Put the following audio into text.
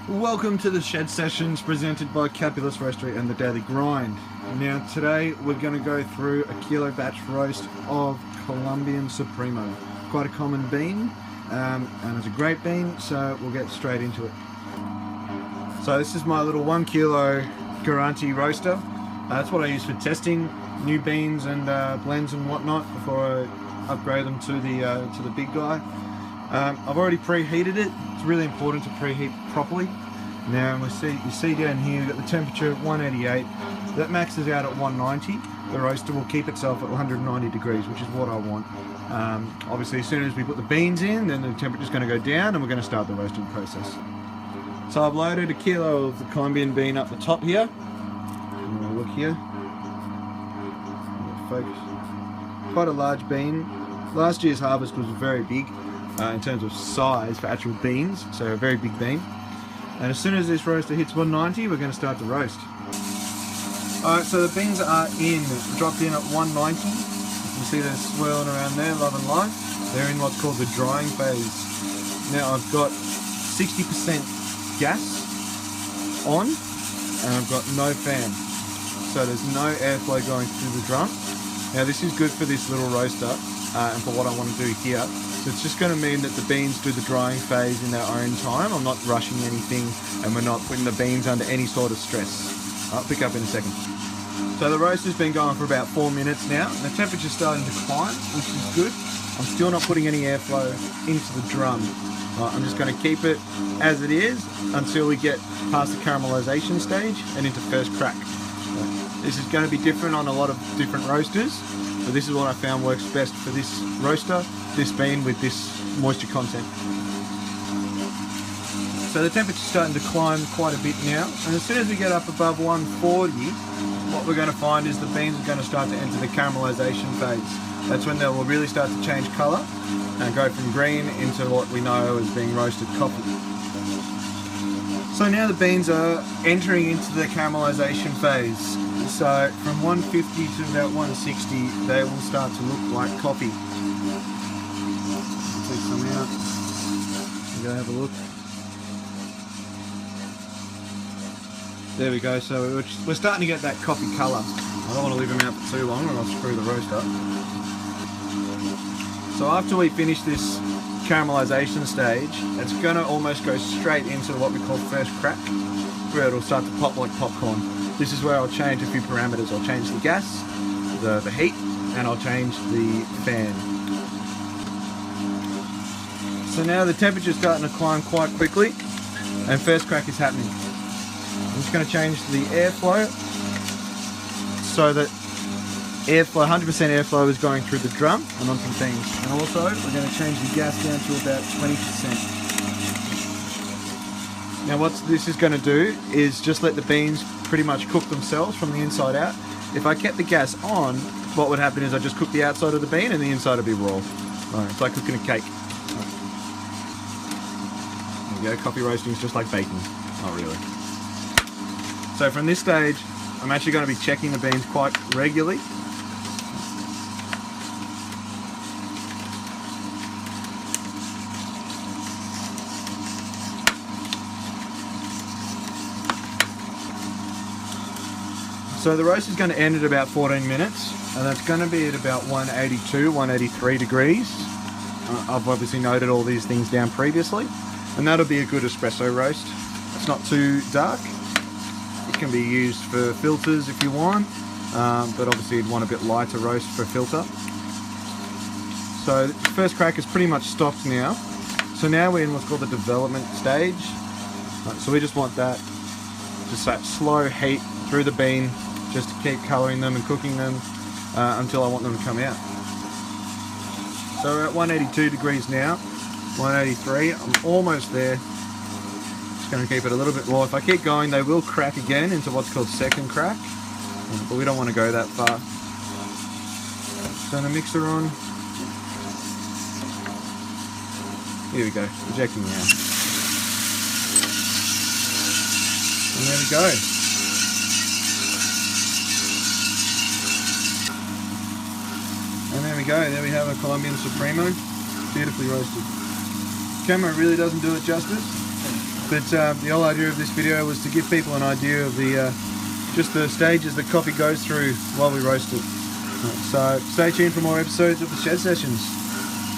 Welcome to the Shed Sessions presented by Capulus Roastery and the Daily Grind. Now today we're going to go through a kilo batch roast of Colombian supremo. Quite a common bean and it's a great bean, so we'll get straight into it. So this is my little 1 kilo Garanti roaster. That's what I use for testing new beans and blends and whatnot before I upgrade them to the big guy. I've already preheated it. It's really important to preheat properly. Now you see down here we've got the temperature at 188. That maxes out at 190. The roaster will keep itself at 190 degrees, which is what I want. Obviously as soon as we put the beans in, then the temperature's going to go down and we're going to start the roasting process. So I've loaded a kilo of the Colombian bean up the top here. And we'll look here. Focus. Quite a large bean. Last year's harvest was very big. In terms of size for actual beans, so a very big bean. And as soon as this roaster hits 190, we're going to start the roast. Alright, so the beans are dropped in at 190. You can see they're swirling around there, love and life. They're in what's called the drying phase. Now I've got 60% gas on, and I've got no fan. So there's no airflow going through the drum. Now this is good for this little roaster and for what I want to do here. So it's just going to mean that the beans do the drying phase in their own time. I'm not rushing anything and we're not putting the beans under any sort of stress. I'll pick up in a second. So the roast has been going for about 4 minutes now and the temperature's starting to climb, which is good. I'm still not putting any airflow into the drum. I'm just going to keep it as it is until we get past the caramelization stage and into first crack. This is going to be different on a lot of different roasters, but this is what I found works best for this roaster, this bean with this moisture content. So the temperature's starting to climb quite a bit now, and as soon as we get up above 140, what we're going to find is the beans are going to start to enter the caramelization phase. That's when they will really start to change colour and go from green into what we know as being roasted coffee. So now the beans are entering into the caramelization phase. So from 150 to about 160, they will start to look like coffee. Take some out. Go have a look. There we go. So we're starting to get that coffee colour. I don't want to leave them out for too long or I'll screw the roast up. So after we finish this caramelization stage, it's going to almost go straight into what we call first crack, where it'll start to pop like popcorn. This is where I'll change a few parameters. I'll change the gas, the heat, and I'll change the fan. So now the temperature's starting to climb quite quickly, and first crack is happening. I'm just going to change the airflow so that 100% airflow is going through the drum and onto the beans. And also, we're going to change the gas down to about 20%. Now what this is going to do is just let the beans pretty much cook themselves from the inside out. If I kept the gas on, what would happen is I just cook the outside of the bean and the inside would be raw. Right, it's like cooking a cake. Right. There you go, coffee roasting is just like baking. Not really. So from this stage, I'm actually going to be checking the beans quite regularly. So the roast is going to end at about 14 minutes, and that's going to be at about 182, 183 degrees. I've obviously noted all these things down previously, and that'll be a good espresso roast. It's not too dark. It can be used for filters if you want, but obviously you'd want a bit lighter roast for filter. So the first crack is pretty much stopped now. So now we're in what's called the development stage. So we just want that, just that slow heat through the bean, just to keep colouring them and cooking them until I want them to come out. So we're at 182 degrees now, 183, I'm almost there. Just going to keep it a little bit more. If I keep going, they will crack again into what's called second crack, but we don't want to go that far. Turn the mixer on. Here we go, ejecting now. And there we go. And there we go, there we have a Colombian supremo, beautifully roasted. Camera really doesn't do it justice. But the whole idea of this video was to give people an idea of the just the stages that coffee goes through while we roast it. So stay tuned for more episodes of the Shed Sessions.